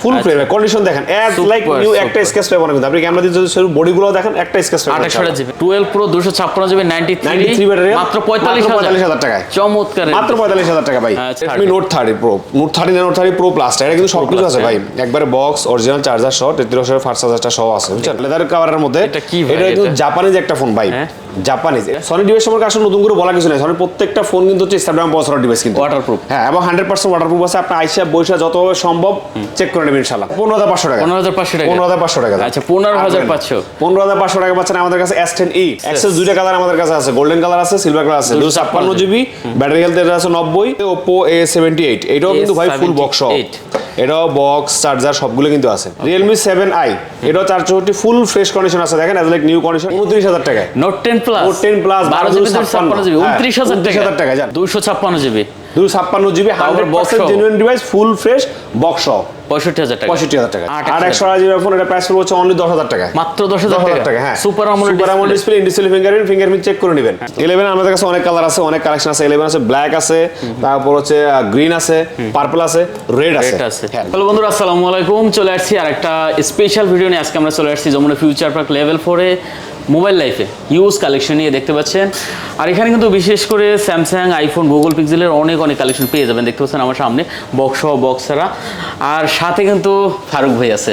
ফুল frame condition দেখেন as like new একটা স্কেচ পাবেন কিন্তু আপনি ক্যামেরা দিয়ে যদি শুরু বডিগুলো দেখেন একটা স্কেচ পাবেন 28 জিবি 12 প্রো 256 জিবি 93 ব্যাটারি মাত্র 45000 টাকায় চমৎকার মাত্র 45000 টাকা ভাই Redmi Note 30 Pro Note 30 না Note 30 Pro Plus এটা কিন্তু সবকিছু আছে ভাই একবারে বক্স অরিজিনাল চার্জার সহ 33 ফাস্ট চার্জারটা সহ আছে বুঝছেন লেদার কভারের মধ্যে এটা কি ভাই এটা কিন্তু জাপানিজ একটা ফোন ভাই জাপানিজ সনি ডিভাইস সম্পর্কে আসলে নতুন করে বলা কিছু নাই সনি প্রত্যেকটা ফোন কিন্তু হচ্ছে স্ন্যাপড্রাগন প্রসেসর ডিভাইস কিন্তু ওয়াটারপ্রুফ হ্যাঁ এবং 100% ওয়াটারপ্রুফ আছে আপনি আইসা বইসা যতভাবে সম্ভব চেক করে নেবেন ইনশাআল্লাহ 15500 টাকা 15500 টাকা 15500 টাকা আচ্ছা 15500 15500 টাকা পাচ্ছেন আমাদের কাছে S10e এক্সেস দুইটা কালার আমাদের কাছে আছে গোল্ডেন কালার আছে সিলভার কালার আছে 256 জিবি ব্যাটারি হেলথ এর আছে 90 Oppo A78 এটাও কিন্তু ভাই ফুল বক্স সহ এটাও বক্স চার্জার সবগুলো কিন্তু আছে Realme 7i এটাও 464 ফুল ফ্রেশ কন্ডিশন আছে দেখেন এজ লাইক নিউ কন্ডিশন 29000 টাকা Note 10 Plus Note 10 Plus 12 GB 256 GB 29000 টাকা জান 256 GB 256 GB 100% genuine device full fresh box সহ 65000 টাকা 65000 টাকা আর 128 জিবি ফোন এটা প্রাইস পড়বে হচ্ছে অনলি 10000 টাকা মাত্র 10000 টাকা হ্যাঁ super AMOLED display in display fingerprint check করে নেবেন 11 আমাদের কাছে অনেক কালার আছে অনেক কালেকশন আছে 11 আছে ব্ল্যাক আছে তারপর হচ্ছে গ্রিন আছে পার্পল আছে রেড আছে হ্যালো বন্ধুরা আসসালামু আলাইকুম চলে আসছি আরেকটা স্পেশাল ভিডিও নিয়ে আজকে আমরা চলে আসছি যমুনা ফিউচার পার্ক লেভেল 4 এ মোবাইল লাইফে ইউজ কালেকশন নিয়ে দেখতে পাচ্ছেন আর এখানে কিন্তু বিশেষ করে স্যামসাং আইফোন গুগল পিক্সেলের অনেক কালেকশন পেয়ে যাবেন দেখতে পাচ্ছেন আমার সামনে বক্স সহ বক্স ছাড়া আর সাথে কিন্তু ফারুক ভাই আছে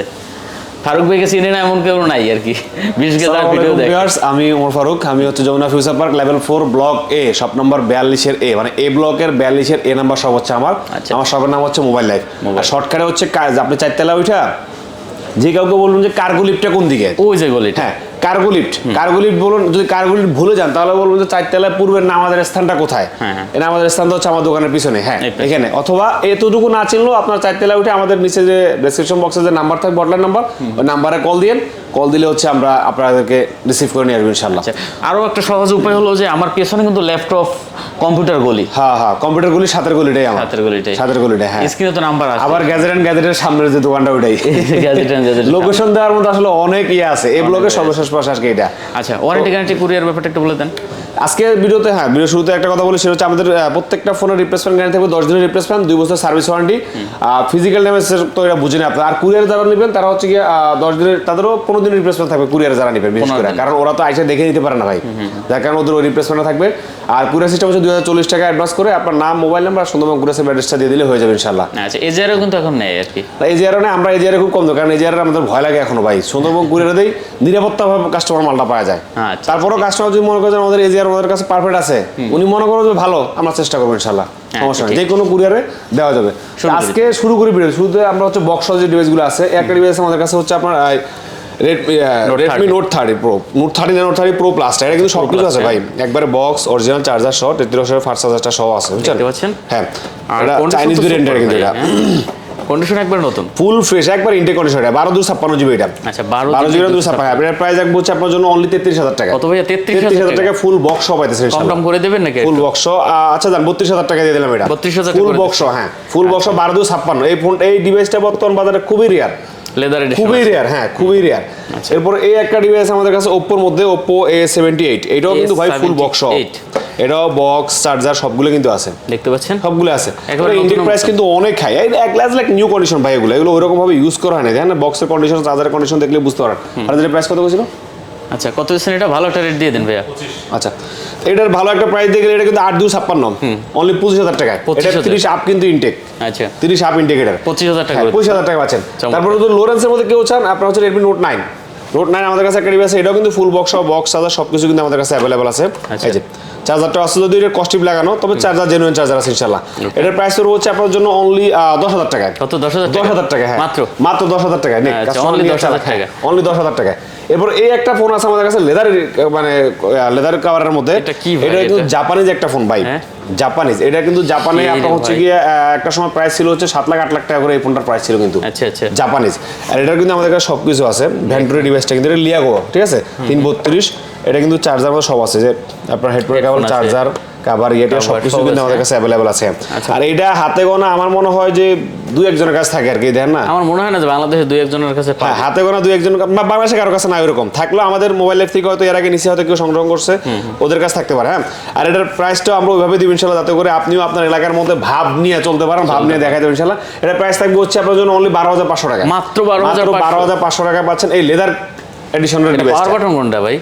ফারুক ভাইকে চিনি না এমন কেউ নাই আর কি বিশেষ করে তার ভিডিও দেখে আমি ওমর ফারুক আমি হচ্ছে Jamuna future park level 4 block A shop number 42 এর এ মানে এ ব্লকের 42 এর এ নাম্বার শপ হচ্ছে আমার শপের নাম হচ্ছে মোবাইল লাইফ আর শর্টকাটে হচ্ছে আপনি চারতলা উঠা যে কাউকে বলুন যে কার্গো লিফটটা কোন দিকে ওই যে গলি হ্যাঁ কার্গো লিফট বলুন যদি কার্গো লিফট ভুলে যান তাহলে বলুন যে চারতলায় পূর্বের নামাজের স্থানটা কোথায় এটা আমাদের স্থানটা হচ্ছে আমার দোকানের পিছনে হ্যাঁ এখানে অথবা এতটুকু না চিনলেও আপনার চারতলায় উঠে আমাদের নিচে যে ডেসক্রিপশন বক্সে যে নাম্বার থাকবে হটলাইন নাম্বার ওই নাম্বারে কল দিলে হচ্ছে আমরা আপনাদেরকে রিসিভ করে নিয়ে আসবো ইনশাআল্লাহ আরও একটা সহজ উপায় হলো যে আমার পেছনে কিন্তু ল্যাপটপ কম্পিউটার গলি হ্যাঁ কম্পিউটার গলি সাতের গলিটাই আমার সাতের গলিটাই হ্যাঁ স্ক্রিনে তো নাম্বার আছে আবার গ্যাজেটের সামনের যে দোকানটা ওইটাই গ্যাজেট লোকেশন দেওয়ার মতো আসলে অনেক আছে এই ব্লগে সর্বশেষ পাশে আজকে এটা আচ্ছা ওয়ারেন্টি গ্যারান্টি কুরিয়ার ব্যাপারটা একটু বলে দেন আজকে ভিডিওতে ভিডিও শুরুতে একটা কথা বলি সেটা হচ্ছে আমাদের প্রত্যেকটা ফোনের রিপ্লেসমেন্ট গ্যারান্টি থাকবে 10 দিনের রিপ্লেসমেন্ট 2 বছর সার্ভিস ওয়ারেন্টি ফিজিক্যাল ড্যামেজ তো এটা বুঝে না আপনারা আর কুরিয়ার যারা নেবেন তারা হচ্ছে কি 10 দিনের তাদেরও 15 দিনের রিপ্লেসমেন্ট থাকবে কুরিয়ার যারা নেবেন বিশেষ করে কারণ ওরা তো আইসা দেখে নিতে পারে না ভাই যার কারণে ওদের ওই রিপ্লেসমেন্টটা থাকবে আর কুরিয়ার সিস্টেম হচ্ছে 2040 টাকা অ্যাডভান্স করে আপনার নাম মোবাইল নাম্বার আর সুন্দরবন কুরিয়ার অ্যাড্রেসটা দিয়ে দিলে হয়ে যাবে ইনশাআল্লাহ আচ্ছা এজিআরও কিন্তু এখন নেই আর কি এজিআরও না আমরা এজিআর খুব কম দাম কারণ এজিআর আমাদের ভয় লাগে এখনো ভাই সুন্দরবন কুরিয়ারে দেই নিরাপত্তাভাবে কাস্টমার মালটা পাওয়া যায় তারপরও কাস্টমার যদি মনে করেন আমাদের এজিআর আমাদের কাছে পারফেক্ট আছে উনি মনে করেন যে ভালো আমরা চেষ্টা করবো ইনশাআল্লাহ সমস্যা নেই যে কোনো কুরিয়ারে দেওয়া যাবে আজকে শুরু করি ভিডিও শুরুতে আমরা হচ্ছে বক্স যে ডিভাইসগুলো আছে একটা ডিভাইস আমাদের কাছে হচ্ছে আপনার Redmi Note 30 Pro Note 30 না Note 30 Pro Plus এটা কিন্তু সবকিছু আছে ভাই একবারে বক্স অরিজিনাল চার্জার সহ 33 ফাস্ট চার্জারটা সহ আছে বুঝছেন হ্যাঁ এটা চাইনিজ ভেরিয়েন্টের কিন্তু এটা কন্ডিশন একবার নতুন ফুল ফ্রেশ একবার ইনটেক কন্ডিশন এটা 12 জিবি এটা আচ্ছা 12 জিবি 256 আপনার প্রাইস এক হচ্ছে আপনার জন্য অনলি 33000 টাকা কত ভাই 33000 টাকা ফুল বক্স সহ পাইতেছেন কম দাম করে দিবেন নাকি ফুল বক্স আচ্ছা জান 32000 টাকা দিয়ে দিলাম এটা 32000 ফুল বক্স হ্যাঁ ফুল বক্স 12 এই ফোন এই ডিভাইসটা বর্তমান বাজারে খুবই রেয়ার লেদার এডিশন খুবই রেয়ার হ্যাঁ খুবই রেয়ার এরপর এই একটা ডিভাইস আমাদের কাছে Oppo মধ্যে Oppo A78 এটাও কিন্তু ভাই ফুল বক্স সহ এটাও বক্স চার্জার সবগুলো কিন্তু আছে দেখতে পাচ্ছেন সবগুলো আছে এগুলো ইন্ডিয়ান প্রাইস কিন্তু অনেক হাই এক লাখ নিউ কন্ডিশন ভাই এগুলো ওইরকম ভাবে ইউজ করা হয় না জানেন বক্সের কন্ডিশন চার্জারের কন্ডিশন দেখলে বুঝতে পারেন আর এর প্রাইস কত ছিল আচ্ছা কত দিচ্ছেন এটা ভালো একটা রেট দিয়ে দেন ভাইয়া আচ্ছা এটার ভালো একটা প্রাইস দিয়ে গেলে এটা কিন্তু 8256 অনলি 25000 টাকা এটা 30 আপ কিন্তু ইনটেক আচ্ছা 30 আপ ইনটেক এটা 25000 টাকা 25000 টাকা পাচ্ছেন তারপর যদি লোরেন্সের মধ্যে কেউ চান আপনারা হচ্ছে Redmi Note 9 আমাদের কাছে একটা ডিভাইস এটাও কিন্তু ফুল বক্স সহ বক্স চার্জার সবকিছু কিন্তু আমাদের কাছে अवेलेबल আছে এই যে চার্জারটা আসলে যদি এটা কস্টিভ লাগানো তবে চার্জার জেনুইন চার্জার আছে ইনশাআল্লাহ এটার প্রাইস হচ্ছে আপনার জন্য অনলি 10000 টাকা কত 10000 টাকা হ্যাঁ মাত্র 10000 টাকা নেই অনলি 10000 টাকা অনলি 10000 টাকা এরপর এই একটা ফোন আছে আমাদের কাছে লেদার কভারের মধ্যে এটা কিন্তু জাপানিজ একটা ফোন ভাই জাপানিজ এটা কিন্তু জাপানে আপনার হচ্ছে গিয়ে একটা সময় প্রাইস ছিল হচ্ছে 7 লাখ 8 লাখ টাকা করে এই ফোনটার প্রাইস ছিল কিন্তু আচ্ছা জাপানিজ আর এটার কিন্তু আমাদের কাছে সবকিছু আছে ভেন্টুরি ডিভাইসটা কিন্তু এটা লিয়াগো ঠিক আছে 332 এটা কিন্তু চার্জার মধ্যে সব আছে যে আপনার হেডফোন কেবল চার্জার কাভার এটা সবকিছু কিন্তু আমাদের কাছে অ্যাভেলেবল আছে। আর এটা হাতে গোনা আমার মনে হয় যে দুই একজনের কাছে থাকে আর কি, দেখেন না? আমার মনে হয় না যে বাংলাদেশে দুই একজনের কাছে পাবে। হ্যাঁ, হাতে গোনা দুই একজন, বাংলাদেশে কারো কাছে না এরকম থাকলেও আমাদের মোবাইল লাইফ থেকে হয়তো এর আগে নিচে হয়তো কেউ সংগ্রহ করছে, ওদের কাছে থাকতে পারে। হ্যাঁ, আর এটার প্রাইসটা আমরা ওইভাবে দিব ইনশাল্লাহ, যাতে করে আপনিও আপনার এলাকার মধ্যে ভাব নিয়ে চলতে পারেন, ভাব নিয়ে দেখাই দেবেন ইনশাল্লাহ। এটার প্রাইস থাকবে হচ্ছে আপনার জন্য অনলি 12,500 টাকা, মাত্র 12,500 টাকা পাচ্ছেন এই লেদার এডিশনের ডিভাইস। পাওয়ার বাটন কোনটা ভাই?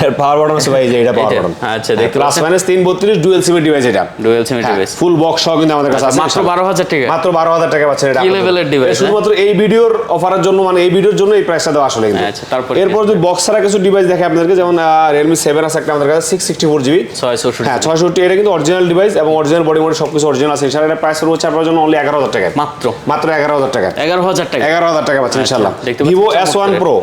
এর পাওয়ার বাটন আছে ভাই, যে এটা পাওয়ার বাটন। আচ্ছা, দেখতে plus minus 332 dual SIM device এটা। Dual SIM device full box সহ কিন্তু আমাদের কাছে আছে মাত্র 12,000 টাকা। মাত্র 12,000 টাকা পাচ্ছেন এটা। কি লেভেলের ডিভাইস? শুধুমাত্র এই ভিডিওর অফারের জন্য, মানে এই ভিডিওর জন্য এই প্রাইসটা দেওয়া আসলে কিন্তু। আচ্ছা, তারপর এরপর যদি বক্স ছাড়া কিছু ডিভাইস দেখে আপনাদেরকে, যেমন Realme 7 আছে একটা আমাদের কাছে 664 জিবি 664। হ্যাঁ 664, এটা কিন্তু অরিজিনাল ডিভাইস এবং অরিজিনাল বডি মডেল সবকিছু অরিজিনাল আছে ইনশাআল্লাহ। এটা প্রাইস হচ্ছে আপনার জন্য অনলি 11,000 টাকা, মাত্র 11,000 টাকা। 11,000 টাকা, 11,000 টাকা পাচ্ছেন ইনশাআল্লাহ। Vivo S1 Pro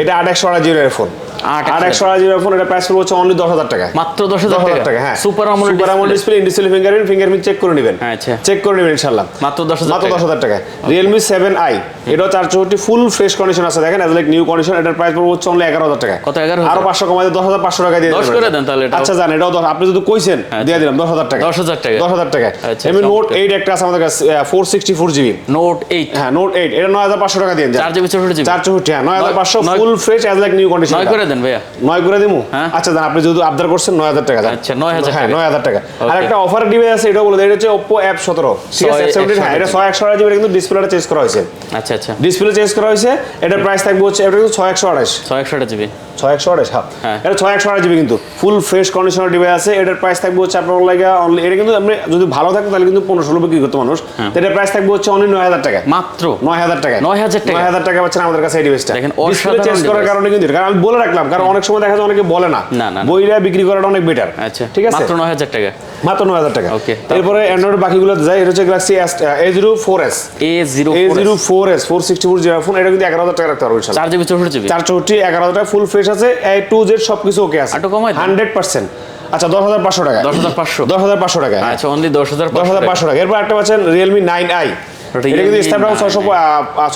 এটা 8128 এর ফোন, 8128 এর ফোন, এটা প্রাইস হচ্ছে অনলি 10,000 টাকা, মাত্র 10,000 টাকা। হ্যাঁ, super AMOLED display, in display fingerprint check করে নেবেন। আচ্ছা, চেক করে নেবেন ইনশাআল্লাহ। মাত্র 10,000 টাকা। Realme 7i এটাও 464 ফুল ফ্রেশ কন্ডিশন আছে, দেখেন এজ লাইক নিউ কন্ডিশন। এটার প্রাইস হচ্ছে অনলি 11,000 টাকা। কত? 11,000? আরো 500 কমাই 10,500 টাকা দিয়ে 10 করে দেন তাহলে এটা। আচ্ছা জান, এটাও আপনি যদি কইছেন দিয়ে দিলাম 10,000 টাকা। 10,000 টাকা, 10,000 টাকা। আচ্ছা, এমনি নোট 8 একটা আছে আমাদের কাছে 464 জিবি নোট 8। হ্যাঁ, নোট 8 এটা 9,500 টাকা দিয়ে দেন। 4 জিবি 64 জিবি 464, হ্যাঁ 9,500 full fresh as like new condition. 9 করে দেন ভাইয়া। 9 করে দিমু। হ্যাঁ। আচ্ছা জান, আপনি যদি আবদার করছেন 9,000 টাকা। আচ্ছা, 9,000 হ্যাঁ, টাকা। 9,000 টাকা। আর একটা অফার ডিভাইস আছে, এটা বলে দেন, এটা হচ্ছে Oppo F17, ঠিক আছে? F17, হ্যাঁ এটা 6128 জিবি, কিন্তু ডিসপ্লেটা চেঞ্জ করা হয়েছে। আচ্ছা আচ্ছা, ডিসপ্লে চেঞ্জ করা হয়েছে। এটার প্রাইস থাকবে হচ্ছে, এটা কিন্তু 6128 628 জিবি 6128, হ্যাঁ। এটা 6128 জিবি কিন্তু ফুল ফ্রেশ কন্ডিশনার ডিভাইস আছে। এটার প্রাইস থাকবে হচ্ছে আপনার লাগে অনলি, এটা কিন্তু আপনি যদি ভালো থাকেন তাহলে কিন্তু 15-16 বিক্রি করতে মানুষ। তো এটার প্রাইস থাকবে হচ্ছে অনলি 9,000 টাকা, মাত্র 9,000 টাকা। 9,000 টাকা, 9,000 টাকা পাচ্ছেন আমাদের কাছে এই ডিভাইসটা। দেখেন, ডিসপ্লে চেঞ্জ করার কারণে কিন্তু, কারণ আমি বলে রাখলাম, কারণ অনেক সময় দেখা যায় অনেকে বলে না, বইটা বিক্রি করাটা অনেক বেটার। আচ্ছা, ঠিক আছে, মাত্র 9,000 টাকা, মাত্র 9,000 টাকা। ওকে, এরপরে অ্যান্ড্রয়েড বাকিগুলো যায়। এটা হচ্ছে Galaxy A04s, A04s 464 GB phone. এটা কিন্তু 11,000 টাকা রাখতে পারবেন ইনশাআল্লাহ। 4 জিবি 64 জিবি 464, 11,000 টাকা ফুল ফ্রেশ আছে, A to Z সবকিছু ওকে আছে, একটু কমাই দেন। 100%। আচ্ছা 10,500 টাকা, 10,500 টাকা। আচ্ছা, অনলি 10,500 টাকা। এরপর একটা পাচ্ছেন Realme 9i, এটা কিন্তু Snapdragon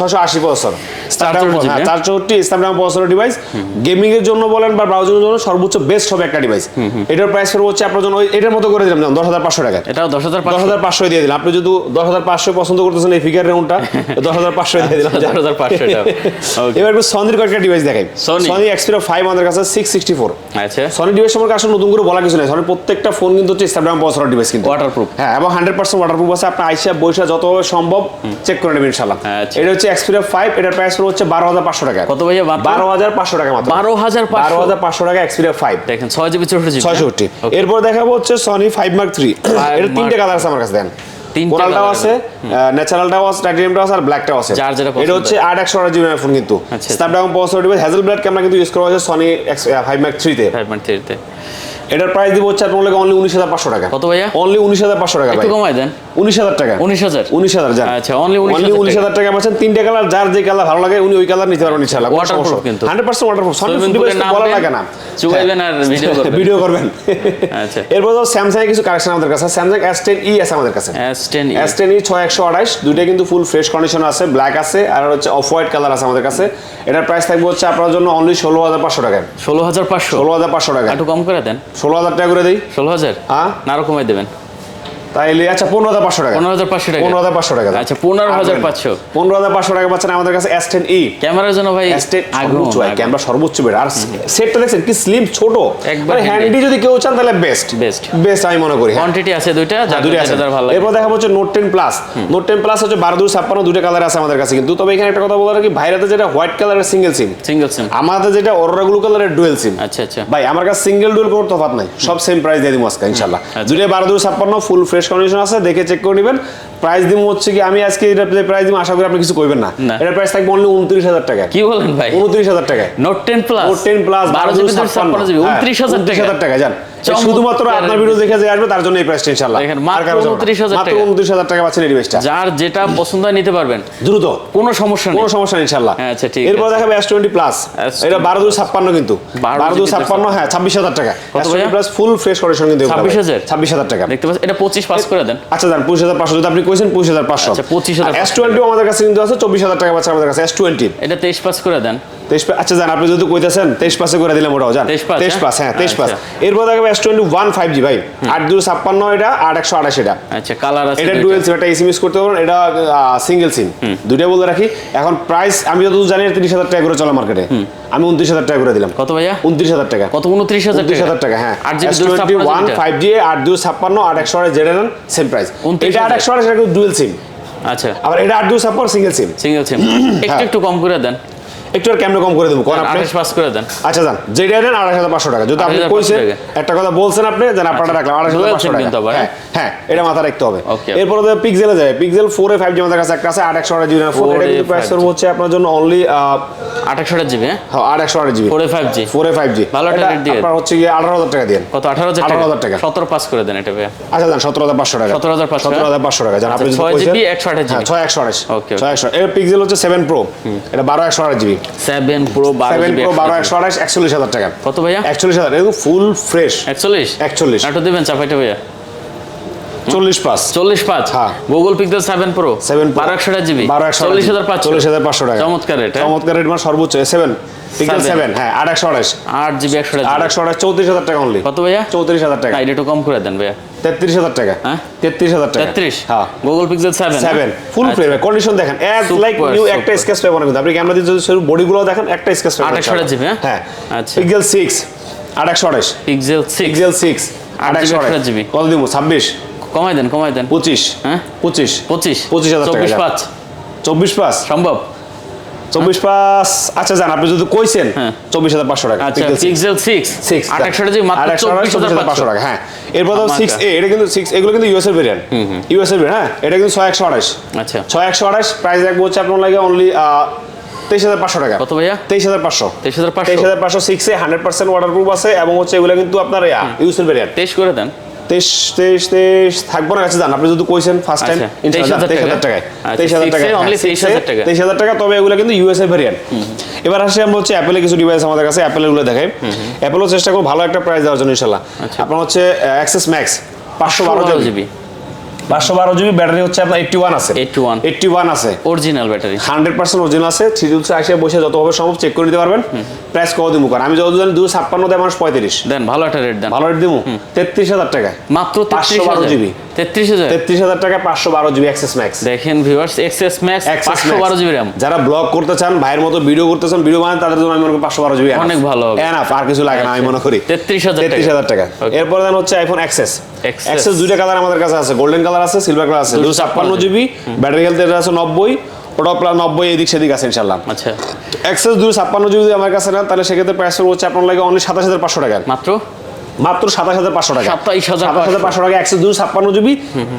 680 processor, Snapdragon 464 Snapdragon processor device. Gaming এর জন্য বলেন বা ব্রাউজিং এর জন্য সর্বোচ্চ বেস্ট হবে একটা ডিভাইস। এটার প্রাইস পড়বে হচ্ছে আপনার জন্য এটার মতো করে দিলাম 10,500 টাকা। এটাও 10,500 দিয়ে দিলাম। আপনি যদি 10,500 পছন্দ করতেছেন এই ফিগার রাউন্ডটা, 10,500 দিয়ে দিলাম। 10,500 এটা। এবার একটু সনির কয়েকটা ডিভাইস দেখাই। সনি Xperia 5 আমাদের কাছে 664। আচ্ছা, সনি ডিভাইস সম্পর্কে আসলে নতুন করে বলা কিছু নাই। সনির প্রত্যেকটা ফোন কিন্তু হচ্ছে স্ন্যাপড্রাগন প্রসেসর ডিভাইস, কিন্তু ওয়াটারপ্রুফ। হ্যাঁ, এবং 100% ওয়াটারপ্রুফ আছে। আপনি আইসা বৈশা যতভাবে সম্ভব চেক করে নেবেন ইনশাআল্লাহ। এটা হচ্ছে Xperia 5, এটার প্রাইস হচ্ছে 12,500 টাকা। কত ভাইয়া? 12,500 টাকা মাত্র। 12,500 টাকা Xperia 5। দেখেন 6 জিবি 64 জিবি 664। এরপর দেখাবো হচ্ছে Sony 5 Mark III। এটা তিনটে কালার আছে আমার কাছে, দেন। কোরালটাও আছে, ন্যাচারালটাও আছে, টাইটেনিয়ামটাও আছে, আর ব্ল্যাকটাও আছে। এটা হচ্ছে 8/128 জিবি ফোন, কিন্তু স্ন্যাপড্রাগন প্রসেসর ডিভাইস, হ্যাজেলব্লাড ক্যামেরা কিন্তু ইউজ করা হয়েছে Sony 5 Mark III তে। এটার প্রাইস দিব হচ্ছে আপনার লাগে অনলি 19,500 টাকা। কত ভাইয়া? অনলি 19,500 টাকা। একটু কমাই দেন। 19,000 টাকা। 19,000 জান। আচ্ছা, অনলি 19,000 টাকা পাচ্ছেন। তিনটে কালার, যার যে কালার ভালো লাগে উনি ওই কালার নিতে পারবেন ইনশাআল্লাহ। ওয়াটারপ্রুফ কিন্তু 100% ওয়াটারপ্রুফ। সনি ডিভাইস বলা লাগে না, চুবাইবেন আর ভিডিও করবেন। আচ্ছা, এরপর তো স্যামসাং এর কিছু কালেকশন আমাদের কাছে। স্যামসাং S10e আছে আমাদের কাছে। S10e 6128, দুইটা কিন্তু ফুল ফ্রেশ কন্ডিশন আছে, ব্ল্যাক আছে আর হচ্ছে অফ হোয়াইট কালার আছে আমাদের কাছে। এটার প্রাইস থাকবে হচ্ছে আপনার জন্য অনলি 16,500 টাকা। 16,500 টাকা। একটু কম করে দেন। 16,000 টাকা করে দেই। 16,000? হ্যাঁ, না আরো কমাই দেবেন তাইলে। আচ্ছা 15,500 টাকা। 15,500 টাকা। 15,500 টাকা। আচ্ছা, 15,500। 15,500 টাকা পাচ্ছেন আমাদের কাছে S10e। ক্যামেরার জন্য ভাই সর্বোচ্চ ক্যামেরা, সর্বোচ্চ বেড। আর সেটটা দেখছেন কি স্লিম, ছোট, একবারে হ্যান্ডি। যদি কেউ চান তাহলে বেস্ট আমি মনে করি। কোয়ান্টিটি আছে দুইটা, যাদের ভালো লাগে। এরপর দেখাবো হচ্ছে Note 10 Plus। Note 10 Plus হচ্ছে 12/56, দুইটা কালার আছে আমাদের কাছে কিন্তু। তবে এখানে একটা কথা বলার কি, ভাইরাতে যেটা হোয়াইট কালারের সিঙ্গেল সিম, আমাদের যেটা অরোরা ব্লু কালারের ডুয়েল সিম। আচ্ছা আচ্ছা ভাই, আমার কাছে সিঙ্গেল ডুয়েল কোনো তফাৎ নাই, সব সেম প্রাইস দিয়ে দিব আজকে ইনশাআল্লাহ। দুইটা 12/56 ফুল ফ্রেশ কন্ডিশন আছে, দেখে চেক করে নেবেন। প্রাইস দিব হচ্ছে কি, আমি আজকে এটা প্রাইস দিব, আশা করি আপনি কিছু কইবেন না। এটার প্রাইস থাকবে অনলি 29,000 টাকা। কি বলেন ভাই? 29,000 টাকা। Note 10 Plus 12/56 জিবি 29,000 টাকা। জান, শুধুমাত্র আপনার ভিডিও দেখে যে আসবে তার জন্য এই প্রাইসটা ইনশাআল্লাহ। মাত্র 29,000 টাকা পাচ্ছেন এই ডিভাইসটা। যার যেটা পছন্দ হয় নিতে পারবেন দ্রুত, কোনো সমস্যা নেই ইনশাআল্লাহ। আচ্ছা, ঠিক আছে। এরপর দেখাবে S20 Plus। এটা 12/56 কিন্তু 12/56, হ্যাঁ 26,000 টাকা। S20 Plus ফুল ফ্রেশ কন্ডিশন কিন্তু 26,000 টাকা দেখতে পাচ্ছেন। এটা 25 পাস করে দেন। আচ্ছা জান, 25,500 যদি আপনি কইছেন 25,500। আচ্ছা, 25,000। S20 আমাদের কাছে কিন্তু আছে 24,000 টাকা পাচ্ছেন আমাদের কাছে S20। এটা 23 পাস করে দেন। 23 আচ্ছা জান আপনি যদি কইতাছেন 23 পাসে করে দিলাম ওটাও জান 23 পাস হ্যাঁ 23 পাস আচ্ছা। এরপর দেখবে S21 5G ভাই 8256 এটা 8128 এটা আচ্ছা কালার আছে এটা ডুয়াল সিম, এটা এসএমএস করতে পারবেন, এটা সিঙ্গেল সিম, দুইটা বলে রাখি। এখন প্রাইস আমি যতদূর জানি 30,000 টাকা করে চলে মার্কেটে, আমি 29,000 টাকা করে দিলাম। কত ভাইয়া? 29,000 টাকা। কত? 29,000 টাকা হ্যাঁ। 8GB S21 5G 8256 8128 Zn same price. এটা 8128 এটা কিন্তু ডুয়াল সিম। আচ্ছা আবার এটা 8256 সিঙ্গেল সিম। একটু কম করে দেন, একটু আর কেমনে কম করে দেবো কোন আপনি? 28 পাস করে দেন। আচ্ছা জান যেটা দেন 28500 টাকা। যদি আপনি 28,500 কইছেন টাকা। একটা কথা বলছেন আপনি জান আপনারা রাখলাম 28500 টাকা। কিন্তু আবার, হ্যাঁ হ্যাঁ এটা মাথা রাখতে হবে। Okay. এরপর তো পিক্সেলে যায়, পিক্সেল 4 এ 5G আমাদের কাছে একটা আছে 8128 জিবি ফোন, এটা কিন্তু প্রাইস করব হচ্ছে আপনার জন্য অনলি 28 জিবি। হ্যাঁ হ্যাঁ 8128 জিবি 4 5G 4 এ 5G ভালো একটা রেট দিয়ে আপনার হচ্ছে গিয়ে 18000 টাকা দেন। কত? 18,000 টাকা। 17 পাস করে দেন এটা ভাইয়া। আচ্ছা জান 17500 টাকা। 17,500 টাকা জান আপনি যদি 6 কইছেন জিবি 128 জিবি। 6128 Okay, okay. 6128 এর পিক্সেল হচ্ছে 7 প্রো, এটা 12128 জিবি 7 প্রো 12 7 জিবি প্রো 12128 41000 টাকা। কত ভাইয়া? 41000 এটা ফুল ফ্রেশ 41 41 একটু দিবেন চাপাইটা ভাইয়া। 40 পাস 45 হ্যাঁ। Google Pixel 7 pro 7 Pro 12128 GB 40500 টাকা। চমৎকার রেট। চমৎকার রেট মানে সর্বোচ্চ 7 পিক্সেল 7 হ্যাঁ 8128 8 জিবি 128 8128 34000 টাকা অনলি। কত ভাইয়া? 34000 টাকা। না এটা একটু কম করে দেন ভাইয়া। 33000 টাকা। হ্যাঁ 33000 টাকা 33 হ্যাঁ Google Pixel 7 7 full fresh condition দেখেন এজ Super, লাইক নিউ, super. একটা স্কেচ পাবেন কিন্তু আপনি ক্যামেরা দিয়ে যদি শুরু বডিগুলো দেখেন একটা স্কেচ পাবেন। 28 জিবি হ্যাঁ আচ্ছা পিক্সেল 6 8128 পিক্সেল 6 পিক্সেল 6 8 জিবি কত দিব? 26 কমাই দেন 25 হ্যাঁ 25 25000 টাকা 24 পাঁচ 24 পাস সম্ভব 24 পাস আচ্ছা জান আপনি যদি কইছেন হ্যাঁ। 24500 টাকা আচ্ছা পিক্সেল 6 28 জিবি মাত্র 24500 টাকা হ্যাঁ। এরপর তো আমার 6A এটা কিন্তু 6 এগুলো কিন্তু ইউএস এর ভেরিয়েন্ট, ইউএস এর ভেরিয়েন্ট হ্যাঁ। এটা কিন্তু 6128 আচ্ছা 6128 প্রাইস রাখবো হচ্ছে আপনার লাগে অনলি 23500 টাকা। কত ভাইয়া? 23500 23500 6A 100% ওয়াটারপ্রুফ আছে এবং হচ্ছে এগুলো কিন্তু আপনার ইউএস এর ভেরিয়েন্ট। টেস্ট করে দেন 23 থাকবো না কাছে জান আপনি যদি কইছেন ফার্স্ট টাইম আচ্ছা, ইনশাআল্লাহ 23000 টাকা। আচ্ছা, 23000 টাকা 6A only 23000 টাকা। 23000 টাকা তবে এগুলো কিন্তু ইউএস এর ভেরিয়েন্ট। এবার আসি আমরা হচ্ছে অ্যাপেলের কিছু ডিভাইস আমাদের কাছে, অ্যাপেলের গুলো দেখাই। অ্যাপেলও চেষ্টা করব ভালো একটা প্রাইস দেওয়ার জন্য ইনশাআল্লাহ। আচ্ছা। আপনার হচ্ছে access max 512 GB 512 GB battery হচ্ছে আপনার 81 আছে 81 আছে অরিজিনাল ব্যাটারি 100% অরিজিনাল আছে। 3 আসে বসে যতভাবে সম্ভব চেক করে নিতে পারবেন। প্রাইস কত দিমু কারণ আমি যত জানি 256 দেয় মানুষ 35 দেন ভালো একটা রেট দেন। ভালো রেট দিমু 33000 টাকা মাত্র 512 জিবি 33000 33000 টাকা 512 জিবি অ্যাক্সেস ম্যাক্স। দেখেন viewers XS max 512 GB RAM যারা ব্লগ করতে চান ভাইয়ের মতো ভিডিও করতে চান ভিডিও বানান তাদের জন্য আমি মনে করি 512 জিবি অনেক ভালো হবে। এনাফ আর কিছু লাগে না আমি মনে করি 33000 টাকা। Okay. এরপর দেন হচ্ছে আইফোন এক্সএস Access। এক্সএস দুইটা কালার আমাদের কাছে আছে, গোল্ডেন কালার আছে সিলভার কালার আছে। 256 জিবি ব্যাটারি হেলথ এটা আছে 90 ওটা প্লাস 90 এদিক সেদিক আছে ইনশাআল্লাহ। আচ্ছা এক্সএস 256 জিবি যদি আমার কাছে নেন তাহলে সেক্ষেত্রে প্রাইস হচ্ছে আপনার লাগে অনলি 27500 টাকা। মাত্র 27500 টাকা 27500 টাকা এক্সএস 256 জিবি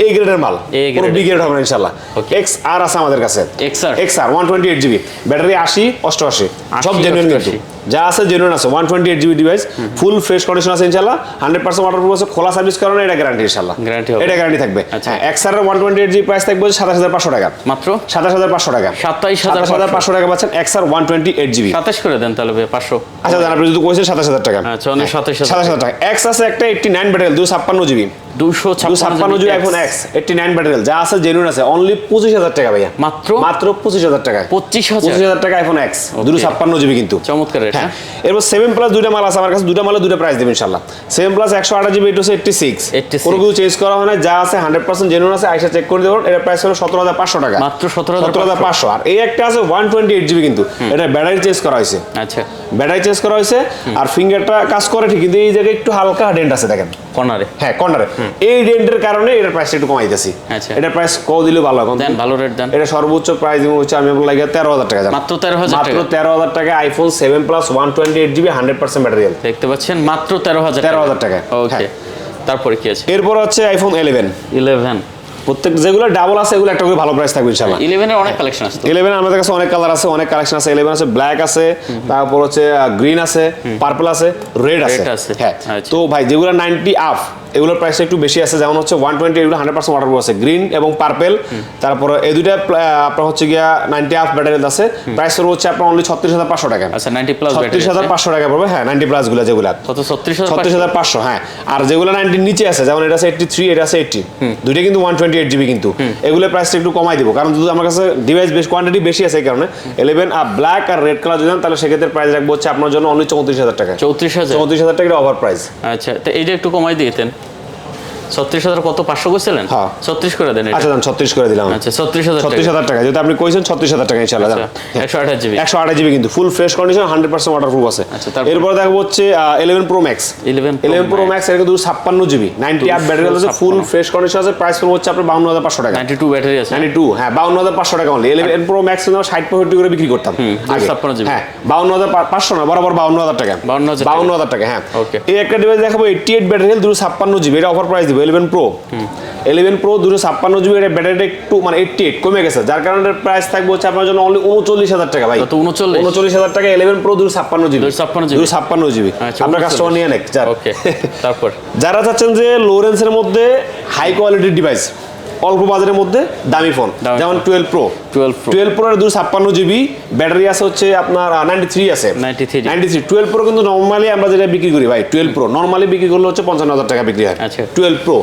এই গ্রেডের মাল, A grade কোনো বি গ্রেড হবে না ইনশাআল্লাহ। Okay. এক্স আর আছে আমাদের কাছে XR XR 128 জিবি ব্যাটারি 80 88 সব 80, জেনুইন 88 কিন্তু যা আছে জেনুইন আছে 128 GB device full fresh condition আছে ইনশাআল্লাহ। 100% ওয়াটারপ্রুফ আছে, খোলা সার্ভিস কারণে এটা গ্যারান্টি ইনশাআল্লাহ। Guarantee হবে। এটা গ্যারান্টি থাকবে। আচ্ছা। হ্যাঁ XR এর 128 জিবি প্রাইস থাকবে 27500 টাকা মাত্র 27500 টাকা 27500 টাকা পাচ্ছেন XR 128 জিবি। 27 করে দেন তাহলে ভাই 500 আচ্ছা জান আপনি যদি কইছেন 27000 টাকা আচ্ছা অনেক 27000 27000 টাকা। X আছে একটা 89 battery 256 GB 256 GB iPhone X 89 battery যা আছে জেনুইন আছে অনলি 25000 টাকা ভাইয়া মাত্র 25000 টাকা 25000 টাকা আইফোন X 256 জিবি কিন্তু চমৎকার রেট। হ্যাঁ এরপর 7 প্লাস দুইটা মাল আছে আমার কাছে, দুইটা মালে দুইটা প্রাইস দেব ইনশাআল্লাহ। 7 প্লাস 128 জিবি এটা হচ্ছে 86 কোনো কিছু চেঞ্জ করা হয় না, যা আছে 100% জেনুইন আছে, আইসা চেক করে দেবেন। এর প্রাইস হলো 17500 টাকা মাত্র 17500 17500 আর এই একটা আছে 128 জিবি কিন্তু এটা ব্যাটারি চেঞ্জ করা হয়েছে, আচ্ছা ব্যাটারি চেঞ্জ করা হয়েছে আর ফিঙ্গারটা কাজ করে ঠিক কিন্তু এই জায়গায় একটু হালকা ডেন্ট আছে দেখেন কর্নারে হ্যাঁ কর্নারে, এই ডেন্টের কারণে এটার প্রাইসটা একটু কমাই দিতেছি। আচ্ছা। এটার প্রাইস কত দিলে ভালো এখন দেন ভালো রেট দেন। এটা সর্বোচ্চ প্রাইস দিব হচ্ছে আমি আপনার লাগে 13000 টাকা জান মাত্র 13000 মাত্র টাকা 13000 টাকা iPhone 7 plus 128 GB 100% battery health দেখতে পাচ্ছেন মাত্র 13000 13000 টাকা। ওকে হ্যাঁ। তারপরে কি আছে? এরপর হচ্ছে আইফোন 11 প্রত্যেক যেগুলো ডাবল আছে এগুলো একটা করে ভালো প্রাইস থাকবে ইনশাআল্লাহ। 11 এর অনেক কালেকশন আছে তো 11 আমাদের কাছে অনেক কালার আছে, অনেক কালেকশন আছে। 11 আছে ব্ল্যাক আছে, তারপর হচ্ছে গ্রিন আছে, পার্পল আছে, রেড আছে। Red আছে। হ্যাঁ আচ্ছা। তো ভাই যেগুলো 90 আপ এগুলোর প্রাইসটা একটু বেশি আছে, যেমন হচ্ছে 120 এগুলো 100% ওয়াটারপ্রুফ আছে, গ্রিন এবং পার্পেল। তারপরে এই দুইটা আপনার হচ্ছে গিয়া 90 আপ ব্যাটারি আছে, প্রাইস হচ্ছে আপনার অনলি 36,500 টাকা। আচ্ছা 90 প্লাস ব্যাটারি 36,500 টাকা পড়বে, হ্যাঁ 90 প্লাস গুলো যেগুলা কত 36,500, হ্যাঁ। আর যেগুলো 90 নিচে আছে, যেমন এটা আছে 83, এটা আছে 80, দুইটা কিন্তু 128 জিবি, কিন্তু এগুলোর প্রাইসটা একটু কমাই দিব, কারণ যদি আমার কাছে ডিভাইস বেশ কোয়ান্টিটি বেশি আছে এই কারণে। 11 আর ব্ল্যাক আর রেড কালার যদি নেন, তাহলে সেক্ষেত্রে প্রাইস রাখবো হচ্ছে আপনার জন্য অনলি 34,000 টাকা। 34,000 টাকা ওভার প্রাইস। আচ্ছা, তো এইটা একটু কমাই দিতেন। 36,000 কত 500 কইছিলেন? হ্যাঁ 36 করে দেন। আচ্ছা দেন 36 করে দিলাম। আচ্ছা 36,000 টাকা, যদি আপনি কইছেন 36,000 টাকা ইনশাআল্লাহ। 128 জিবি 128 জিবি কিন্তু ফুল ফ্রেশ কন্ডিশন, 100% ওয়াটারপ্রুফ আছে। এরপর দেখবো হচ্ছে 11 প্রো ম্যাক্স। 11 প্রো ম্যাক্স এর কিন্তু 56 জিবি 90 আপ ব্যাটারি আছে, ফুল ফ্রেশ কন্ডিশন আছে, প্রাইস পড়বে হচ্ছে আপনার 52,500 টাকা। 92 ব্যাটারি আছে, 92, হ্যাঁ 52,500 টাকা অনলি। 11 প্রো ম্যাক্স কিন্তু 60 করে বিক্রি করতাম আগে, 56 জিবি, হ্যাঁ 52,500 না, বরাবর 52,000 টাকা। 52,000 টাকা, হ্যাঁ। ওকে, এই একটা ডিভাইস দেখাবো 88 ব্যাটারি 256 জিবি, এটা অফার প্রাইস দিব। 11 প্রো 256 জিবি, এটা ব্যাটারিটা একটু মানে 88 কমে গেছে, যার কারণে প্রাইস থাকবে হচ্ছে আপনার জন্য অনলি 39,000 টাকা ভাই। কত 39,000 টাকা 11 প্রো 256 জিবি। 256 জিবি আপনার কাস্টমার নিয়ে নেক। ওকে, তারপর যারা চাচ্ছেন যে লো রেঞ্জের মধ্যে হাই কোয়ালিটির ডিভাইস, অল্প বাজারের মধ্যে দামি ফোন, যেমন 12 প্রো 256 জিবি ব্যাটারি আছে হচ্ছে আপনার 93 আছে, 93। 12 প্রো কিন্তু নরমালি আমরা যেটা বিক্রি করি ভাই, 12 প্রো নরমালি বিক্রি করলে হচ্ছে 55,000 টাকা বিক্রি হয়। আচ্ছা 12 প্রো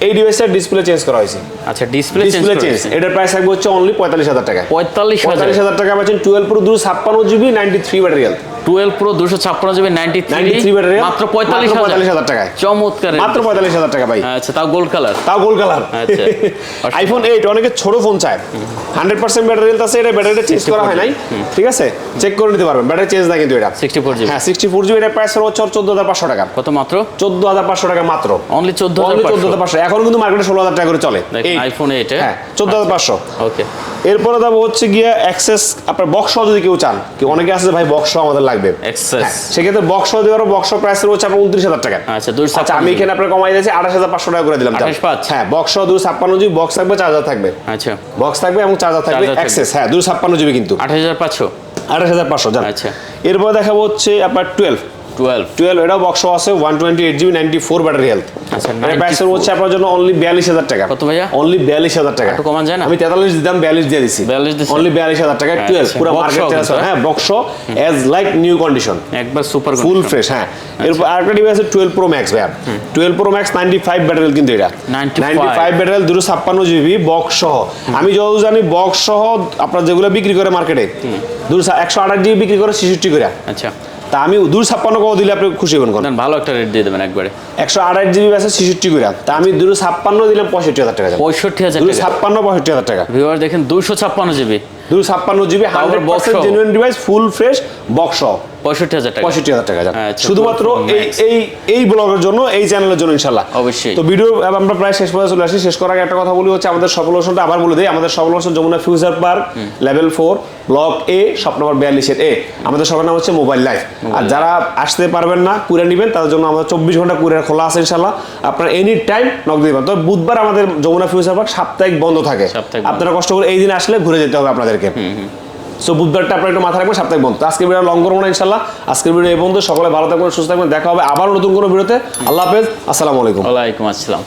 এই ডিভাইসের ডিসপ্লে চেঞ্জ করা হয়েছে। আচ্ছা ডিসপ্লে চেঞ্জ, এটার প্রাইস থাকবে হচ্ছে অনলি 45,000 টাকা। 45,000 টাকা পাচ্ছেন 12 pro 256 GB 93 battery. 12 pro 256 GB 93 battery মাত্র 45,000 টাকায়। চমৎকার, মাত্র 45,000 টাকা ভাই। আচ্ছা তাও গোল্ড কালার, আচ্ছা আইফোন 8 অনেকে ছোট ফোন চায়, 100% ব্যাটারি হেলথ আছে, এটা ব্যাটারিটা চেঞ্জ করা হয় নাই, ঠিক আছে চেক করে নিতে পারবেন, ব্যাটারি চেঞ্জ না কিন্তু এটা 64 জিবি, হ্যাঁ 64 জিবি। এটা প্রাইস হচ্ছে 14,500 টাকা। কত মাত্র? 14,500 টাকা মাত্র, অনলি 14,500। এখন কিন্তু মার্কেটে 16,000 টাকা করে চলে আইফোন 8, হ্যাঁ 14,500। ওকে, এরপরে দাম হচ্ছে গিয়ে অ্যাক্সেস, আপনার বক্স সহ যদি কেউ চান, কি অনেকে আছে ভাই বক্স সহ আমাদের লাগবে, সেক্ষেত্রে বক্স সহ দেওয়ার বক্স প্রাইস হচ্ছে আপনার 29,000 টাকা। আচ্ছা আমি এখানে আপনার কমাই দিয়েছি 28,500 টাকা করে দিলাম। হ্যাঁ বক্স সহ 256 জিবি বক্স থাকবে, চার্জার থাকবে। আচ্ছা বক্স থাকবে এবং চার্জার থাকবে, অ্যাক্সেস, হ্যাঁ 256 জিবি কিন্তু 28,500 জান। আচ্ছা এরপর দেখাবো হচ্ছে আপনার 12 এটাও বক্স আছে, 128 জিবি 94 ব্যাটারি হেলথ। আচ্ছা প্রাইস হচ্ছে আপনার জন্য অনলি 42,000 টাকা। কত ভাইয়া? অনলি 42,000 টাকা। একটু কমান যায় না? আমি 43 দিতাম, 42 দিয়ে দিছি, অনলি 42,000 টাকা। 12 পুরো মার্কেট আছে, হ্যাঁ box as like new condition, একবার সুপার ফুল ফ্রেশ। হ্যাঁ এরপর আরেকটা ডিভাইস আছে 12 প্রো ম্যাক্স ভাই। 12 প্রো ম্যাক্স 95 ব্যাটারি কিন্তু এটা 95 ব্যাটারি 256 জিবি বক্স সহ। আমি যতদূর জানি বক্স সহ আপনার যেগুলো বিক্রি করে মার্কেটে 128 জিবি বিক্রি করে 66 করে। আচ্ছা তা আমি 256 কত দিলে আপনি খুশি হবেন? কোন ভালো একটা রেট দিয়ে দেবেন একবারে। 128 জিবি আছে 66 করে, তা আমি 256 দিলাম 65,000 টাকা। 65,000 65,000 টাকা। ভিউয়ার দেখেন 256 GB 256 GB 100% genuine device, full fresh box সহ 65,000 টাকা। 65,000 টাকা শুধুমাত্র এই ব্লগের জন্য, এই চ্যানেলের জন্য ইনশাআল্লাহ। অবশ্যই তো ভিডিও আমরা প্রায় শেষ পর্যন্ত চলে আসি। শেষ করার আগে একটা কথা বলি হচ্ছে আমাদের সফল লোকেশনটা আবার বলে দেই। আমাদের সফল location Jamuna future park level 4 block A shop number 42 এ। আমাদের শপের নাম হচ্ছে মোবাইল লাইফ। আর যারা আসতে পারবেন না, কুরিয়ার নেবেন, তাদের জন্য আমাদের 24 ঘন্টা কুরিয়ার খোলা আছে ইনশাআল্লাহ। আপনারা এনি টাইম নক দিবেন। তবে বুধবার আমাদের যমুনা ফিউচার পার্ক সাপ্তাহিক বন্ধ থাকে, আপনারা কষ্ট করে এই দিন আসলে ঘুরে যেতে হবে আপনাদেরকে। সো বুধবারটা আপনারা একটু মাথায় রাখবেন, সাপ্তাহিক বন্ধ। আজকের ভিডিও লং করবো না ইনশাআল্লাহ। আজকের ভিডিও এই পর্যন্ত। সকলে ভালো থাকবেন, সুস্থ থাকবেন, দেখা হবে আবার নতুন কোনো ভিডিওতে। আল্লাহ হাফেজ, আসসালামু আলাইকুম। ওয়ালাইকুম আসসালাম।